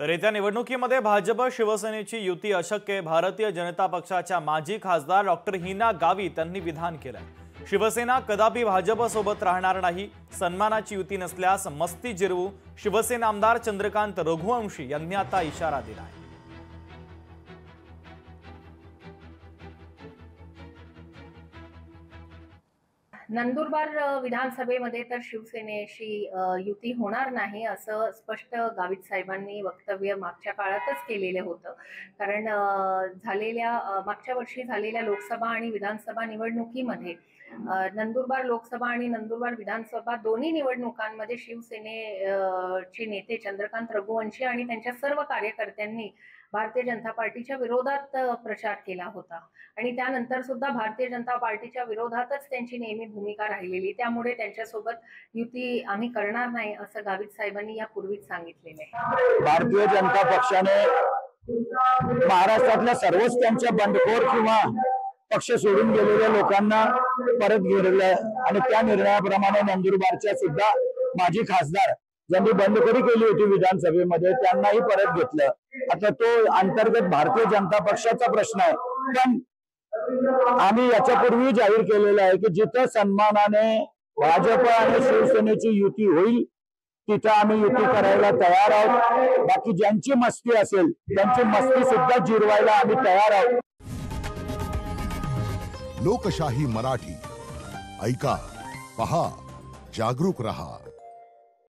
तर येत्या निवडणुकीमध्ये भाजप शिवसेनेची युती अशक्य आहे। भारतीय जनता पक्षाच्या माजी खासदार डॉक्टर हिना गावित यांनी विधान केलंय। शिवसेना कदापि भाजप सोबत राहणार नाही। सन्मानाची युती नसल्यास मस्ती जिरवू, शिवसेना आमदार चंद्रकांत रघुवंशी यांनी आता इशारा दिला आहे। नंदुरबार विधानसभेमध्ये तर शिवसेनेशी युती होणार नाही असं स्पष्ट गावित साहेबांनी वक्तव्य मागच्या काळातच केलेले होतं। कारण मागच्या वर्षी झालेल्या लोकसभा आणि विधानसभा निवडणुकीमध्ये नंदुरबार लोकसभा आणि नंदुरबार विधानसभा दोन्ही निवडणुकांमध्ये शिवसेनेचे नेते चंद्रकांत रघुवंशी आणि त्यांच्या सर्व कार्यकर्त्यांनी भारतीय जनता पार्टीच्या विरोधात प्रचार केला होता आणि त्यानंतर सुद्धा भारतीय जनता पार्टीच्या विरोधातच त्यांची नेहमी भूमिका राहिलेली। त्यामुळे त्यांच्यासोबत युती आम्ही करणार नाही असं गावित साहेबांनी यापूर्वीच सांगितलेलं आहे। भारतीय जनता पक्षाने महाराष्ट्रातल्या सर्वच त्यांच्या बंडखोर किंवा पक्ष सोडून गेलेल्या लोकांना परत घेतलं आणि त्या निर्णयाप्रमाणे नंदुरबारच्या सुद्धा माजी खासदार ज्यांनी बंडखोरी केली होती विधानसभेमध्ये त्यांनाही परत घेतलं। आता तो अंतर्गत भारतीय जनता पक्षाचा प्रश्न आहे, पण आम्ही याच्यापूर्वी जाहीर केलेलं आहे की जिथं सन्मानाने भाजप आणि शिवसेनेची युती होईल तिथं आम्ही युती करायला तयार आहोत। बाकी ज्यांची मस्ती असेल त्यांची मस्ती सुद्धा जिरवायला आम्ही तयार आहोत। लोकशाही मराठी ऐका, पहा, जागरूक रहा।